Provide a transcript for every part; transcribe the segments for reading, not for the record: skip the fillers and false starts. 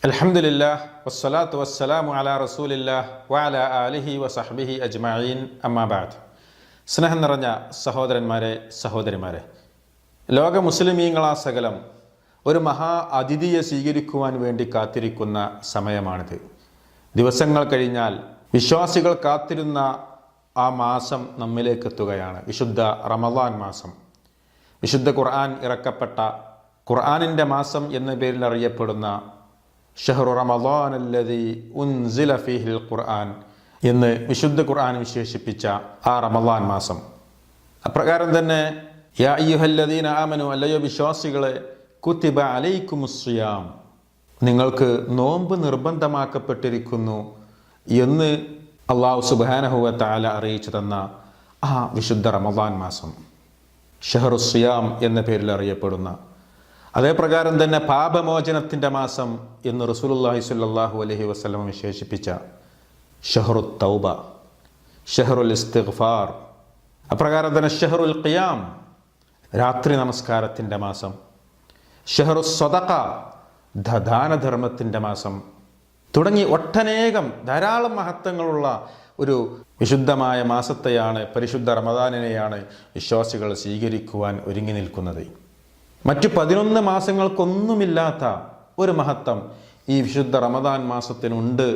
അൽഹംദുലില്ലാഹ് വസ്സലാത്തു വസ്സലാമു അലാ റസൂലില്ലാഹ് വഅലാ ആലിഹി വസഹ്ബിഹി അജ്മഈൻ അമ്മാ ബഅദ്. സ്നേഹം നിറഞ്ഞ സഹോദരന്മാരെ, സഹോദരിമാരെ, ലോക മുസ്ലിമീങ്ങളാ സകലം ഒരു മഹാ അതിഥിയെ സ്വീകരിക്കുവാൻ വേണ്ടി കാത്തിരിക്കുന്ന സമയമാണിത്. ദിവസങ്ങൾ കഴിഞ്ഞാൽ വിശ്വാസികൾ കാത്തിരുന്ന ആ മാസം നമ്മിലേക്ക് എത്തുകയാണ്. വിശുദ്ധ റമളാൻ മാസം, വിശുദ്ധ ഖുർആൻ ഇറക്കപ്പെട്ട ഖുർആനിൻ്റെ മാസം എന്ന പേരിൽ അറിയപ്പെടുന്ന ഷഹ്റു റമളാൻ അല്ലദീ ഉൻസില ഫീഹിൽ ഖുർആൻ എന്ന് വിശുദ്ധ ഖുർആൻ വിശേഷിപ്പിച്ച ആ റമളാൻ മാസം. അപ്രകാരം തന്നെ യാ അയ്യുഹല്ലദീന ആമനു, അല്ലയോ വിശ്വാസികളെ, കുത്തിബ അലൈക്കുമുസ്സിയാം, നിങ്ങൾക്ക് നോമ്പ് നിർബന്ധമാക്കപ്പെട്ടിരിക്കുന്നു എന്ന് അല്ലാഹു സുബ്ഹാനഹു വ തആല അറിയിച്ചു തന്ന ആ വിശുദ്ധ റമളാൻ മാസം, ഷഹ്റു സിയാം എന്ന പേരിൽ അറിയപ്പെടുന്ന, അതേപ്രകാരം തന്നെ പാപമോചനത്തിൻ്റെ മാസം എന്ന് റസൂലുള്ളാഹി സ്വല്ലല്ലാഹു അലൈഹി വസല്ലം വിശേഷിപ്പിച്ച ഷഹ്റു തൗബ, ഷഹ്റുൽ ഇസ്തിഗ്ഫാർ, അപ്രകാരം തന്നെ ഷഹ്റുൽ ഖിയാം, രാത്രി നമസ്കാരത്തിൻ്റെ മാസം, ഷഹ്റു സ്വദഖ, ദാനധർമ്മത്തിൻ്റെ മാസം തുടങ്ങി ഒട്ടനേകം ധാരാളം മഹത്വങ്ങളുള്ള ഒരു വിശുദ്ധമായ മാസത്തെയാണ്, പരിശുദ്ധ റമദാനിനെയാണ് വിശ്വാസികൾ സ്വീകരിക്കുവാൻ ഒരുങ്ങി നിൽക്കുന്നത്. മറ്റു 11 മാസങ്ങൾക്കൊന്നുമില്ലാത്ത ഒരു മഹത്വം ഈ വിശുദ്ധ റമദാൻ മാസത്തിനുണ്ട്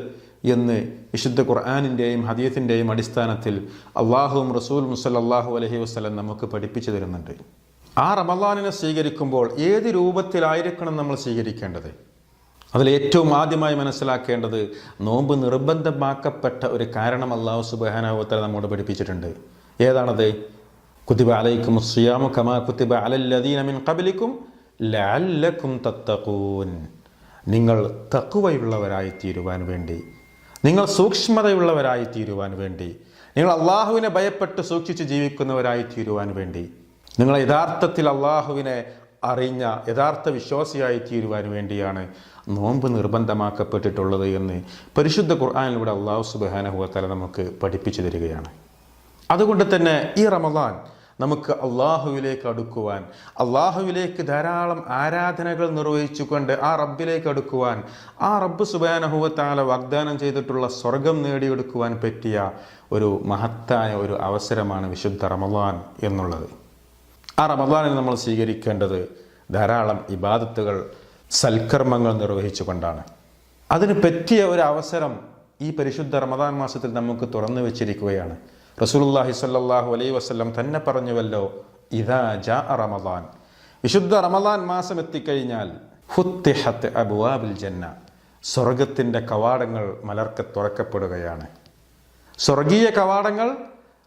എന്ന് വിശുദ്ധ ഖുർആനിൻ്റെയും ഹദീസിൻ്റെയും അടിസ്ഥാനത്തിൽ അള്ളാഹുവും റസൂലും സ്വല്ലല്ലാഹു അലൈഹി വസല്ലം നമുക്ക് പഠിപ്പിച്ചു തരുന്നുണ്ട്. ആ റമദാനിനെ സ്വീകരിക്കുമ്പോൾ ഏത് രൂപത്തിലായിരിക്കണം നമ്മൾ സ്വീകരിക്കേണ്ടത്? അതിൽ ഏറ്റവും ആദ്യമായി മനസ്സിലാക്കേണ്ടത്, നോമ്പ് നിർബന്ധമാക്കപ്പെട്ട ഒരു കാരണം അല്ലാഹു സുബ്ഹാനഹു വ തആല നമ്മോട് പഠിപ്പിച്ചിട്ടുണ്ട്. ഏതാണത്? കുത്തിബ അലൈക്കുമുസ്സിയാമു കമാ കുത്തിബ അലല്ലദീന മിൻ ഖബ്ലിക്കും ലഅല്ലക്കും തത്തഖൂൻ. നിങ്ങൾ തഖ്വയുള്ളവരായി തീരുവാൻ വേണ്ടി, നിങ്ങൾ സൂക്ഷ്മതയുള്ളവരായി തീരുവാൻ വേണ്ടി, നിങ്ങൾ അള്ളാഹുവിനെ ഭയപ്പെട്ട് സൂക്ഷിച്ച് ജീവിക്കുന്നവരായി തീരുവാൻ വേണ്ടി, നിങ്ങൾ യഥാർത്ഥത്തിൽ അള്ളാഹുവിനെ അറിഞ്ഞ യഥാർത്ഥ വിശ്വാസിയായി തീരുവാൻ വേണ്ടിയാണ് നോമ്പ് നിർബന്ധമാക്കപ്പെട്ടിട്ടുള്ളത് എന്ന് പരിശുദ്ധ ഖുർആനിലൂടെ അല്ലാഹു സുബ്ഹാനഹു വ തആല നമുക്ക് പഠിപ്പിച്ചു തരികയാണ്. അതുകൊണ്ട് തന്നെ ഈ റമളാൻ നമുക്ക് അള്ളാഹുവിലേക്ക് അടുക്കുവാൻ, അള്ളാഹുവിലേക്ക് ധാരാളം ആരാധനകൾ നിർവഹിച്ചുകൊണ്ട് ആ റബ്ബിലേക്ക് അടുക്കുവാൻ, ആ റബ്ബ് സുബ്ഹാനഹു വ തആല വാഗ്ദാനം ചെയ്തിട്ടുള്ള സ്വർഗം നേടിയെടുക്കുവാൻ പറ്റിയ ഒരു മഹത്തായ ഒരു അവസരമാണ് വിശുദ്ധ റമളാൻ എന്നുള്ളത്. ആ റമളാനിൽ നമ്മൾ സ്വീകരിക്കേണ്ടത് ധാരാളം ഇബാദത്തുകൾ, സൽക്കർമ്മങ്ങൾ നിർവഹിച്ചുകൊണ്ടാണ്. അതിന് പറ്റിയ ഒരു അവസരം ഈ പരിശുദ്ധ റമളാൻ മാസത്തിൽ നമുക്ക് തുറന്നു വെച്ചിരിക്കുകയാണ്. റസൂലുള്ളാഹി സ്വല്ലല്ലാഹു അലൈഹി വസല്ലം തന്നെ പറഞ്ഞുവല്ലോ, ഇദാ ജാഅ റമളാൻ, വിശുദ്ധ റമളാൻ മാസം എത്തിക്കഴിഞ്ഞാൽ ഫുത്തിഹത്ത് അബ്വാബുൽ ജന്ന, സ്വർഗത്തിൻ്റെ കവാടങ്ങൾ മലർക്കെ തുറക്കപ്പെടുകയാണ്. സ്വർഗീയ കവാടങ്ങൾ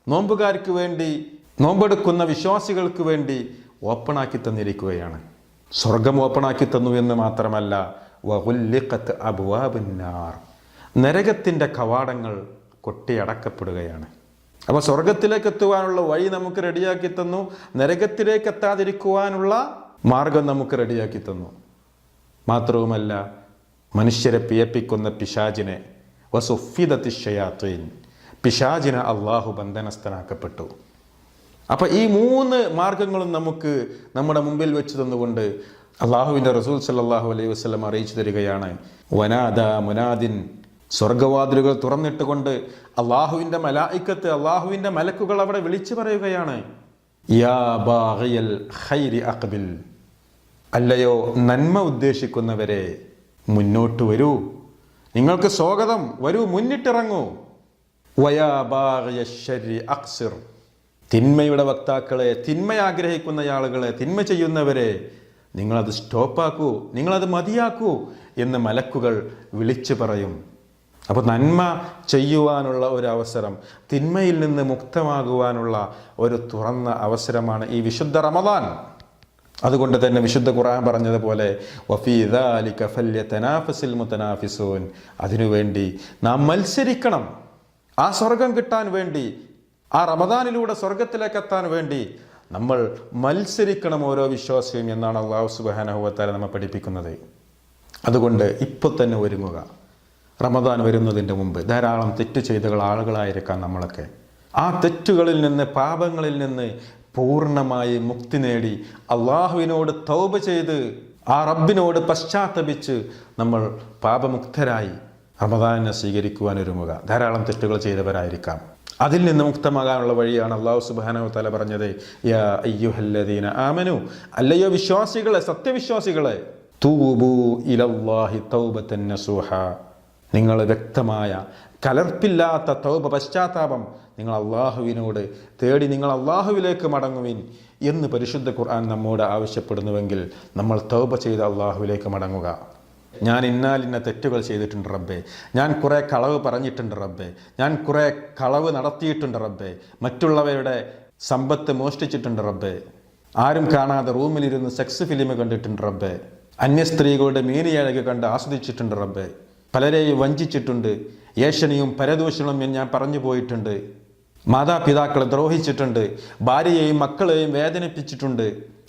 നോമ്പുകാർക്ക് വേണ്ടി, നോമ്പെടുക്കുന്ന വിശ്വാസികൾക്ക് വേണ്ടി ഓപ്പണാക്കി തന്നിരിക്കുകയാണ്. സ്വർഗം ഓപ്പണാക്കി തന്നു എന്ന് മാത്രമല്ല, വഗുല്ലിഖത്ത് അബ്വാബുന്നാർ, നരകത്തിൻ്റെ കവാടങ്ങൾ കൊട്ടിയടക്കപ്പെടുകയാണ്. അപ്പോൾ സ്വർഗത്തിലേക്ക് എത്തുവാനുള്ള വഴി നമുക്ക് റെഡിയാക്കി തന്നു, നരകത്തിലേക്ക് എത്താതിരിക്കുവാനുള്ള മാർഗം നമുക്ക് റെഡിയാക്കി തന്നു. മാത്രവുമല്ല, മനുഷ്യരെ പിയപ്പിക്കുന്ന പിശാചിനെ, വസുഫിദത്തി ശയാത്തീൻ, പിശാചിനെ അള്ളാഹു ബന്ധനസ്ഥനാക്കപ്പെട്ടു. അപ്പോൾ ഈ 3 മാർഗങ്ങളും നമുക്ക് നമ്മുടെ മുമ്പിൽ വെച്ച് തന്നുകൊണ്ട് അള്ളാഹുവിൻ്റെ റസൂൽ സല്ലല്ലാഹു അലൈഹി വസല്ലം അറിയിച്ചു തരികയാണ്, വനാദ മുനാദിൻ, സ്വർഗവാതിലുകൾ തുറന്നിട്ടുകൊണ്ട് അള്ളാഹുവിൻ്റെ മലായിക്കത്ത്, അള്ളാഹുവിൻ്റെ മലക്കുകൾ അവിടെ വിളിച്ചു പറയുകയാണ്, യാ ബാഗിയൽ ഖൈരി അഖ്ബിൽ, അല്ലയോ നന്മ ഉദ്ദേശിക്കുന്നവരെ മുന്നോട്ട് വരൂ, നിങ്ങൾക്ക് സ്വാഗതം, വരൂ, മുന്നിട്ടിറങ്ങൂ. വയാ ബാഗിയ ശർരി അഖ്സിർ, തിന്മയുടെ വക്താക്കളെ, തിന്മ ആഗ്രഹിക്കുന്ന ആളുകളെ, തിന്മ ചെയ്യുന്നവരെ നിങ്ങളത് സ്റ്റോപ്പാക്കൂ, നിങ്ങളത് മതിയാക്കൂ എന്ന് മലക്കുകൾ വിളിച്ചു പറയും. അപ്പോൾ നന്മ ചെയ്യുവാനുള്ള ഒരു അവസരം, തിന്മയിൽ നിന്ന് മുക്തമാകുവാനുള്ള ഒരു തുറന്ന അവസരമാണ് ഈ വിശുദ്ധ റമളാൻ. അതുകൊണ്ട് തന്നെ വിശുദ്ധ ഖുർആൻ പറഞ്ഞതുപോലെ, വഫീ ദാലിക ഫല്യതനാഫസിൽ മുതനാഫിസൂൻ, അതിനുവേണ്ടി നാം മത്സരിക്കണം. ആ സ്വർഗം കിട്ടാൻ വേണ്ടി, ആ റമദാനിലൂടെ സ്വർഗത്തിലേക്ക് എത്താൻ വേണ്ടി നമ്മൾ മത്സരിക്കണം, ഓരോ വിശ്വാസിയും എന്നാണ് അല്ലാഹു സുബ്ഹാനഹു വ തആല നമ്മെ പഠിപ്പിക്കുന്നത്. അതുകൊണ്ട് ഇപ്പോൾ തന്നെ ഒരുങ്ങുക. റമദാൻ വരുന്നതിൻ്റെ മുമ്പ് ധാരാളം തെറ്റ് ചെയ്ത ആളുകളായിരിക്കാം നമ്മളൊക്കെ. ആ തെറ്റുകളിൽ നിന്ന്, പാപങ്ങളിൽ നിന്ന് പൂർണ്ണമായി മുക്തി നേടി അള്ളാഹുവിനോട് തൗബ ചെയ്ത് ആ റബ്ബിനോട് പശ്ചാത്തപിച്ച് നമ്മൾ പാപമുക്തരായി റമദാനിനെ സ്വീകരിക്കുവാൻ ഒരുങ്ങുക. ധാരാളം തെറ്റുകൾ ചെയ്തവരായിരിക്കാം. അതിൽ നിന്ന് മുക്തമാകാനുള്ള വഴിയാണ് അല്ലാഹു സുബ്ഹാനഹു വ തആല പറഞ്ഞത്, യാ അയ്യുഹല്ലദീന ആമനു, അല്ലയോ വിശ്വാസികളെ, സത്യവിശ്വാസികളെ, തൂബൂ ഇലല്ലാഹി തൗബതൻ നസൂഹ, നിങ്ങൾ വ്യക്തമായ കലർപ്പില്ലാത്ത തൗബ, പശ്ചാത്താപം നിങ്ങൾ അള്ളാഹുവിനോട് തേടി നിങ്ങൾ അള്ളാഹുവിലേക്ക് മടങ്ങുവിൻ എന്ന് പരിശുദ്ധ ഖുർആൻ നമ്മോട് ആവശ്യപ്പെടുന്നുവെങ്കിൽ നമ്മൾ തൗബ ചെയ്ത് അള്ളാഹുവിലേക്ക് മടങ്ങുക. ഞാൻ ഇന്നാലിന്ന തെറ്റുകൾ ചെയ്തിട്ടുണ്ട് റബ്ബേ, ഞാൻ കുറേ കളവ് പറഞ്ഞിട്ടുണ്ട് റബ്ബേ, ഞാൻ കുറേ കളവ് നടത്തിയിട്ടുണ്ട് റബ്ബേ, മറ്റുള്ളവരുടെ സമ്പത്ത് മോഷ്ടിച്ചിട്ടുണ്ട് റബ്ബേ, ആരും കാണാതെ റൂമിലിരുന്ന് സെക്സ് ഫിലിം കണ്ടിട്ടുണ്ട് റബ്ബേ, അന്യ സ്ത്രീകളുടെ മീനിയഴക് കണ്ട് ആസ്വദിച്ചിട്ടുണ്ട് റബ്ബേ, പലരെയും വഞ്ചിച്ചിട്ടുണ്ട്, ഏഷണിയും പരദൂഷണവും ഞാൻ പറഞ്ഞു പോയിട്ടുണ്ട്, മാതാപിതാക്കളെ ദ്രോഹിച്ചിട്ടുണ്ട്, ഭാര്യയെയും മക്കളെയും വേദനിപ്പിച്ചിട്ടുണ്ട്,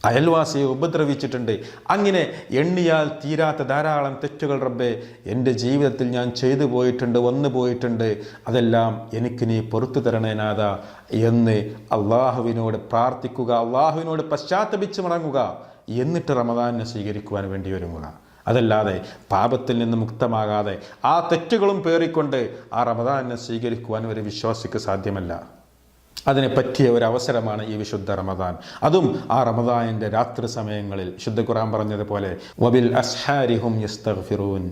അയൽവാസിയെ ഉപദ്രവിച്ചിട്ടുണ്ട്. അങ്ങനെ എണ്ണിയാൽ തീരാത്ത ധാരാളം തെറ്റുകൾ റബ്ബേ എൻ്റെ ജീവിതത്തിൽ ഞാൻ ചെയ്തു പോയിട്ടുണ്ട്, വന്നു പോയിട്ടുണ്ട്. അതെല്ലാം എനിക്ക് നീ പുറത്തു തരണേ നാഥ എന്ന് അള്ളാഹുവിനോട് പ്രാർത്ഥിക്കുക, അള്ളാഹുവിനോട് പശ്ചാത്തപിച്ച് മടങ്ങുക. എന്നിട്ട് റമദാനിനെ സ്വീകരിക്കുവാൻ വേണ്ടി ഒരുങ്ങുക. അതല്ലാതെ പാപത്തിൽ നിന്ന് മുക്തമാകാതെ ആ തെറ്റുകളും പേറിക്കൊണ്ട് ആ റമദാനിനെ സ്വീകരിക്കുവാൻ ഒരു വിശ്വാസിക്ക് സാധ്യമല്ല. അതിനെ പറ്റിയ ഒരു അവസരമാണ് ഈ വിശുദ്ധ റമദാൻ. അതും ആ റമദാനിൻ്റെ രാത്രി സമയങ്ങളിൽ വിശുദ്ധ ഖുർആൻ പറഞ്ഞതുപോലെ വബിൽ അസ്ഹാരിഹും യസ്തഗ്ഫിറൂൻ,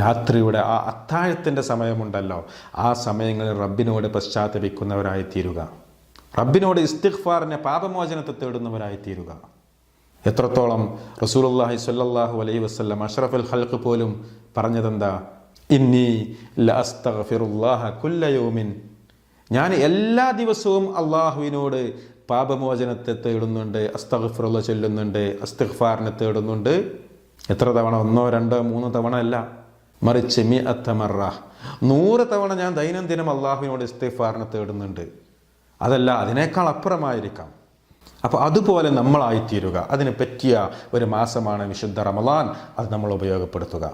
രാത്രിയുടെ ആ അത്താഴത്തിൻ്റെ സമയമുണ്ടല്ലോ, ആ സമയങ്ങളിൽ റബ്ബിനോട് പശ്ചാത്തപിക്കുന്നവരായി തീരുക, റബ്ബിനോട് ഇസ്തിഗ്ഫാറിനെ, പാപമോചനത്തെ തേടുന്നവരായി തീരുക. എത്രത്തോളം റസൂലുള്ളാഹി സ്വല്ലല്ലാഹു അലൈഹി വസല്ലം അഷ്റഫുൽ ഖൽഖ് പോലും പറഞ്ഞതെന്താ, ഇന്നി ലഅസ്തഗ്ഫിറുല്ലാഹ കുല്ല യൗമിൻ, ഞാൻ എല്ലാ ദിവസവും അള്ളാഹുവിനോട് പാപമോചനത്തെ തേടുന്നുണ്ട്, അസ്തഗ്ഫിറുല്ലാ ചൊല്ലുന്നുണ്ട്, ഇസ്തിഗ്ഫാറിനെ തേടുന്നുണ്ട്. എത്ര തവണ? 1 2 3 തവണ അല്ല, മറിച്ച് 100 മറ, 100 തവണ ഞാൻ ദൈനംദിനം അള്ളാഹുവിനോട് ഇസ്തിഗ്ഫാറിനെ തേടുന്നുണ്ട്. അതല്ല, അതിനേക്കാൾ അപ്പുറമായിരിക്കാം. അപ്പോൾ അതുപോലെ നമ്മളായിത്തീരുക. അതിന് പറ്റിയ ഒരു മാസമാണ് വിശുദ്ധ റമദാൻ. അത് നമ്മൾ ഉപയോഗപ്പെടുത്തുക.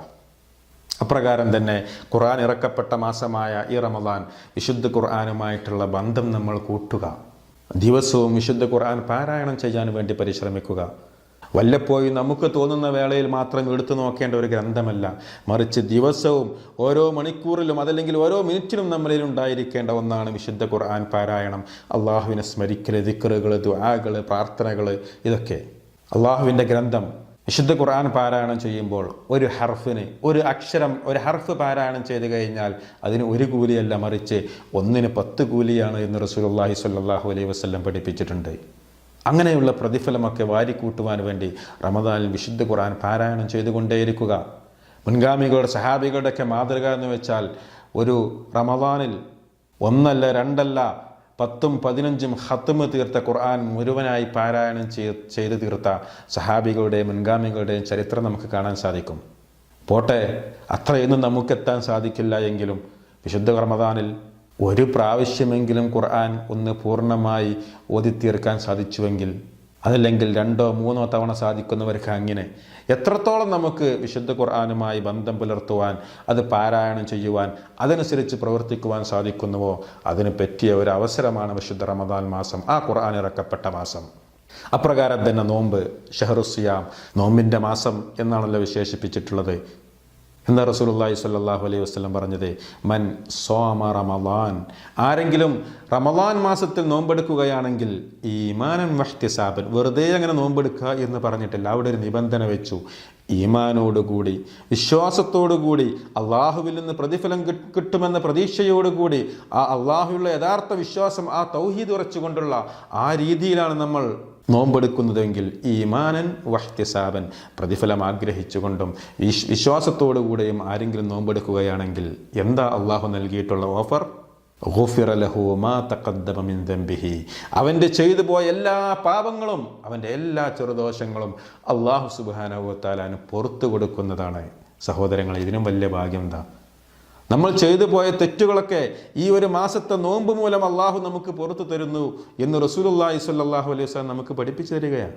അപ്രകാരം തന്നെ ഖുർആൻ ഇറക്കപ്പെട്ട മാസമായ ഈ റമദാൻ വിശുദ്ധ ഖുർആനുമായിട്ടുള്ള ബന്ധം നമ്മൾ കൂട്ടുക. ദിവസവും വിശുദ്ധ ഖുർആൻ പാരായണം ചെയ്യാൻ വേണ്ടി പരിശ്രമിക്കുക. വല്ലപ്പോഴും നമുക്ക് തോന്നുന്ന വേളയിൽ മാത്രം എടുത്തു നോക്കേണ്ട ഒരു ഗ്രന്ഥമല്ല, മറിച്ച് ദിവസവും ഓരോ മണിക്കൂറിലും അതല്ലെങ്കിൽ ഓരോ മിനിറ്റിലും നമ്മളിൽ ഉണ്ടായിരിക്കേണ്ട ഒന്നാണ് വിശുദ്ധ ഖുർആൻ പാരായണം. അള്ളാഹുവിനെ സ്മരിക്കൽ, ദിക്റുകൾ, ദുആകൾ, പ്രാർത്ഥനകൾ, ഇതൊക്കെ അള്ളാഹുവിൻ്റെ ഗ്രന്ഥം. വിശുദ്ധ ഖുർആൻ പാരായണം ചെയ്യുമ്പോൾ ഒരു ഹർഫിന്, ഒരു അക്ഷരം, ഒരു ഹർഫ് പാരായണം ചെയ്ത് കഴിഞ്ഞാൽ അതിന് 1 കൂലിയല്ല, മറിച്ച് 1ന് 10 കൂലിയാണ് എന്ന് റസൂലുള്ളാഹി സ്വല്ലല്ലാഹു അലൈഹി വസല്ലം പഠിപ്പിച്ചിട്ടുണ്ട്. അങ്ങനെയുള്ള പ്രതിഫലമൊക്കെ വാരിക്കൂട്ടുവാൻ വേണ്ടി റമദാനിൽ വിശുദ്ധ ഖുർആൻ പാരായണം ചെയ്തുകൊണ്ടേയിരിക്കുക. മുൻഗാമികളുടെ, സഹാബികളുടെയൊക്കെ മാതൃക എന്ന് വെച്ചാൽ ഒരു റമദാനിൽ 1 അല്ല 2 അല്ല 10ഉം 15ഉം ഖത്മ് തീർത്ത ഖുർആൻ മുഴുവനായി പാരായണം ചെയ്ത് തീർത്ത സഹാബികളുടെയും മുൻഗാമികളുടെയും ചരിത്രം നമുക്ക് കാണാൻ സാധിക്കും. പോട്ടെ, അത്രയൊന്നും നമുക്കെത്താൻ സാധിക്കില്ല എങ്കിലും വിശുദ്ധ റമദാനിൽ 1 പ്രാവശ്യമെങ്കിലും ഖുർആൻ ഒന്ന് പൂർണ്ണമായി ഓതിത്തീർക്കാൻ സാധിച്ചുവെങ്കിൽ, അതല്ലെങ്കിൽ 2 3 തവണ സാധിക്കുന്നവർക്ക് അങ്ങനെ എത്രത്തോളം നമുക്ക് വിശുദ്ധ ഖുർആനുമായി ബന്ധം പുലർത്തുവാൻ, അത് പാരായണം ചെയ്യുവാൻ, അതനുസരിച്ച് പ്രവർത്തിക്കുവാൻ സാധിക്കുന്നുവോ അതിന് പറ്റിയ ഒരു അവസരമാണ് വിശുദ്ധ റമദാൻ മാസം, ആ ഖുർആൻ ഇറക്കപ്പെട്ട മാസം. അപ്രകാരം തന്നെ നോമ്പ്, ഷഹറുസിയാം, നോമ്പിൻ്റെ മാസം എന്നാണല്ലോ വിശേഷിപ്പിച്ചിട്ടുള്ളത്. എന്താ റസൂലുള്ളാഹി സ്വല്ലല്ലാഹു അലൈഹി വസല്ലം പറഞ്ഞത്? മൻ സോമ റമളാൻ, ആരെങ്കിലും റമളാൻ മാസത്തിൽ നോമ്പെടുക്കുകയാണെങ്കിൽ ഈമാനൻ വഹ്തിസാബൻ, വെറുതെ അങ്ങനെ നോമ്പെടുക്കുക എന്ന് പറഞ്ഞിട്ടില്ല, അവിടെ ഒരു നിബന്ധന വെച്ചു. ഈമാനോടുകൂടി, വിശ്വാസത്തോടുകൂടി, അള്ളാഹുവിൽ നിന്ന് പ്രതിഫലം കിട്ടുമെന്ന പ്രതീക്ഷയോടുകൂടി, ആ അള്ളാഹുവിലുള്ള യഥാർത്ഥ വിശ്വാസം, ആ തൗഹീദ് ഉറച്ചുകൊണ്ടുള്ള ആ രീതിയിലാണ് നമ്മൾ നോമ്പെടുക്കുന്നതെങ്കിൽ ഈമാനൻ വഹ്തിസാബൻ, പ്രതിഫലം ആഗ്രഹിച്ചുകൊണ്ടും വിശ്വാസത്തോടുകൂടെയും ആരെങ്കിലും നോമ്പെടുക്കുകയാണെങ്കിൽ എന്താ അള്ളാഹു നൽകിയിട്ടുള്ള ഓഫർ? ഗുഫിറ ലഹു മാ തഖദ്ദമ മിൻ ദംബിഹി, അവൻ്റെ ചെയ്തു പോയ എല്ലാ പാപങ്ങളും, അവൻ്റെ എല്ലാ ചെറുദോഷങ്ങളും അള്ളാഹു സുബ്ഹാനഹു വ തആല പുറത്തു കൊടുക്കുന്നതാണ്. സഹോദരങ്ങളെ, ഇതിനും വലിയ ഭാഗ്യം എന്താ? നമ്മൾ ചെയ്തു പോയ തെറ്റുകളൊക്കെ ഈ ഒരു മാസത്തെ നോമ്പ് മൂലം അള്ളാഹു നമുക്ക് പുറത്തു തരുന്നു എന്ന് റസൂലുള്ളാഹി സ്വല്ലല്ലാഹു അലൈഹി വസല്ലം നമുക്ക് പഠിപ്പിച്ചു തരികയാണ്.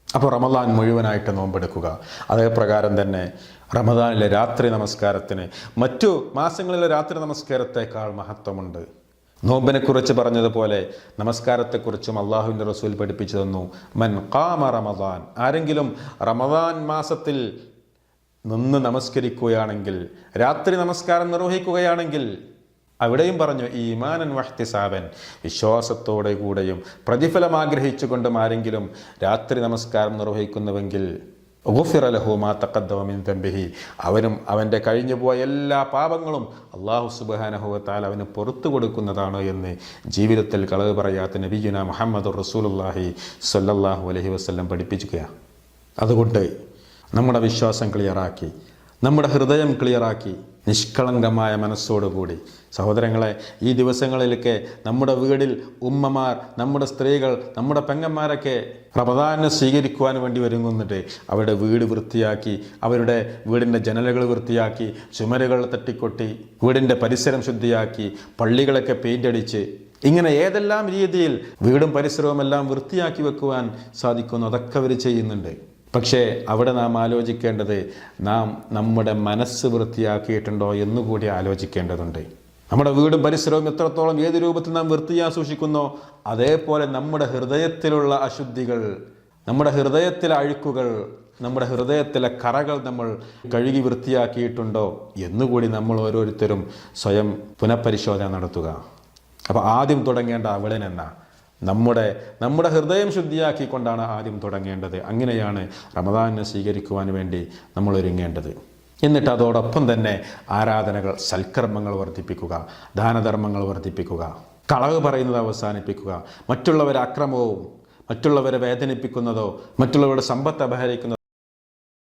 അപ്പോൾ റമദാൻ മുഴുവനായിട്ട് നോമ്പെടുക്കുക. അതേപ്രകാരം തന്നെ റമദാനിലെ രാത്രി നമസ്കാരത്തിന് മറ്റു മാസങ്ങളിലെ രാത്രി നമസ്കാരത്തേക്കാൾ മഹത്വമുണ്ട്. നോമ്പിനെക്കുറിച്ച് പറഞ്ഞതുപോലെ നമസ്കാരത്തെക്കുറിച്ചും അള്ളാഹുവിൻ്റെ റസൂൽ പഠിപ്പിച്ചു തന്നു. മൻ ഖാമ റമദാൻ, ആരെങ്കിലും റമദാൻ മാസത്തിൽ നിന്ന് നമസ്കരിക്കുകയാണെങ്കിൽ, രാത്രി നമസ്കാരം നിർവഹിക്കുകയാണെങ്കിൽ, അവിടെയും പറഞ്ഞു ഈമാനൻ വഹ്തിസാബൻ, വിശ്വാസത്തോടെ കൂടെയും പ്രതിഫലം ആഗ്രഹിച്ചുകൊണ്ടും ആരെങ്കിലും രാത്രി നമസ്കാരം നിർവഹിക്കുന്നുവെങ്കിൽ ഗുഫിറ ലഹു മാ തഖദ്ദമ മിൻ ദംബിഹി, അവനും അവൻ്റെ കഴിഞ്ഞുപോയ എല്ലാ പാപങ്ങളും അല്ലാഹു സുബ്ഹാനഹു വ തആല അവന് പുറത്തു കൊടുക്കുന്നതാണ് എന്ന് ജീവിതത്തിൽ കളവ് പറയാത്ത നബിയുനാ മുഹമ്മദുർ റസൂലുള്ളാഹി സ്വല്ലല്ലാഹു അലൈഹി വസല്ലം പഠിപ്പിക്കുകയാണ്. അതുകൊണ്ട് നമ്മുടെ വിശ്വാസം ക്ലിയറാക്കി, നമ്മുടെ ഹൃദയം ക്ലിയറാക്കി, നിഷ്കളങ്കമായ മനസ്സോടുകൂടി സഹോദരങ്ങളെ, ഈ ദിവസങ്ങളിലൊക്കെ നമ്മുടെ വീടിൽ ഉമ്മമാർ, നമ്മുടെ സ്ത്രീകൾ, നമ്മുടെ പെങ്ങന്മാരൊക്കെ റമദാനെ സ്വീകരിക്കുവാൻ വേണ്ടി ഒരുങ്ങുന്നിട്ട് അവരുടെ വീട് വൃത്തിയാക്കി, അവരുടെ വീടിൻ്റെ ജനലുകൾ വൃത്തിയാക്കി, ചുമരുകൾ തട്ടിക്കൊട്ടി, വീടിൻ്റെ പരിസരം ശുദ്ധിയാക്കി, പള്ളികളൊക്കെ പെയിൻ്റ് അടിച്ച്, ഇങ്ങനെ ഏതെല്ലാം രീതിയിൽ വീടും പരിസരവും എല്ലാം വൃത്തിയാക്കി വെക്കുവാൻ സാധിക്കുന്നു അതൊക്കെ അവർ ചെയ്യുന്നുണ്ട്. പക്ഷേ അവിടെ നാം ആലോചിക്കേണ്ടത്, നാം നമ്മുടെ മനസ്സ് വൃത്തിയാക്കിയിട്ടുണ്ടോ എന്നുകൂടി ആലോചിക്കേണ്ടതുണ്ട്. നമ്മുടെ വീടും പരിസരവും എത്രത്തോളം ഏത് രൂപത്തിൽ നാം വൃത്തിയായി സൂക്ഷിക്കുന്നോ അതേപോലെ നമ്മുടെ ഹൃദയത്തിലുള്ള അശുദ്ധികൾ, നമ്മുടെ ഹൃദയത്തിലെ അഴുക്കുകൾ, നമ്മുടെ ഹൃദയത്തിലെ കറകൾ നമ്മൾ കഴുകി വൃത്തിയാക്കിയിട്ടുണ്ടോ എന്നുകൂടി നമ്മൾ ഓരോരുത്തരും സ്വയം പുനഃപരിശോധന നടത്തുക. അപ്പോൾ ആദ്യം തുടങ്ങേണ്ട അവിടെ നിന്നാ നമ്മുടെ ഹൃദയം ശുദ്ധിയാക്കിക്കൊണ്ടാണ് ആദ്യം തുടങ്ങേണ്ടത്. അങ്ങനെയാണ് റമദാനിനെ സ്വീകരിക്കുവാൻ വേണ്ടി നമ്മൾ ഒരുങ്ങേണ്ടത്. എന്നിട്ട് അതോടൊപ്പം തന്നെ ആരാധനകൾ, സൽക്കർമ്മങ്ങൾ വർദ്ധിപ്പിക്കുക, ദാനധർമ്മങ്ങൾ വർദ്ധിപ്പിക്കുക, കളവ് പറയുന്നത് അവസാനിപ്പിക്കുക, മറ്റുള്ളവരെ അക്രമവും മറ്റുള്ളവരെ വേദനിപ്പിക്കുന്നതോ മറ്റുള്ളവരുടെ സമ്പത്ത് അപഹരിക്കുന്നതോ